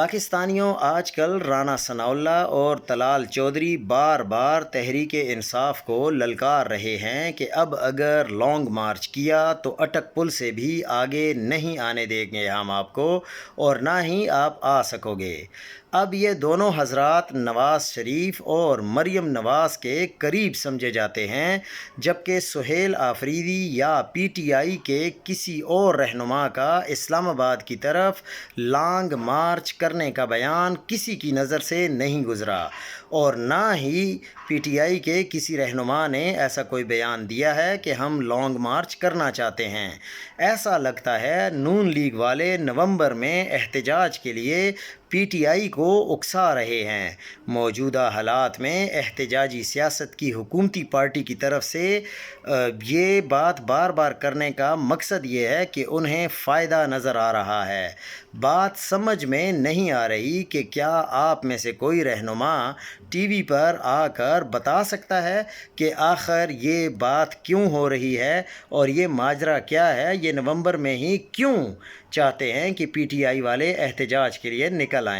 پاکستانیوں آج کل رانا ثناء اللہ اور طلال چودھری بار بار تحریک انصاف کو للکار رہے ہیں کہ اب اگر لانگ مارچ کیا تو اٹک پل سے بھی آگے نہیں آنے دیں گے ہم آپ کو، اور نہ ہی آپ آ سکو گے۔ اب یہ دونوں حضرات نواز شریف اور مریم نواز کے قریب سمجھے جاتے ہیں، جبکہ سہیل آفریدی یا پی ٹی آئی کے کسی اور رہنما کا اسلام آباد کی طرف لانگ مارچ کرنے کا بیان کسی کی نظر سے نہیں گزرا، اور نہ ہی پی ٹی آئی کے کسی رہنما نے ایسا کوئی بیان دیا ہے کہ ہم لانگ مارچ کرنا چاہتے ہیں۔ ایسا لگتا ہے نون لیگ والے نومبر میں احتجاج کے لیے پی ٹی آئی کو اکسا رہے ہیں۔ موجودہ حالات میں احتجاجی سیاست کی حکومتی پارٹی کی طرف سے یہ بات بار بار کرنے کا مقصد یہ ہے کہ انہیں فائدہ نظر آ رہا ہے۔ بات سمجھ میں نہیں آ رہی کہ کیا آپ میں سے کوئی رہنما ٹی وی پر آ کر بتا سکتا ہے کہ آخر یہ بات کیوں ہو رہی ہے اور یہ ماجرا کیا ہے؟ یہ نومبر میں ہی کیوں چاہتے ہیں کہ پی ٹی آئی والے احتجاج کے لیے نکل آئیں؟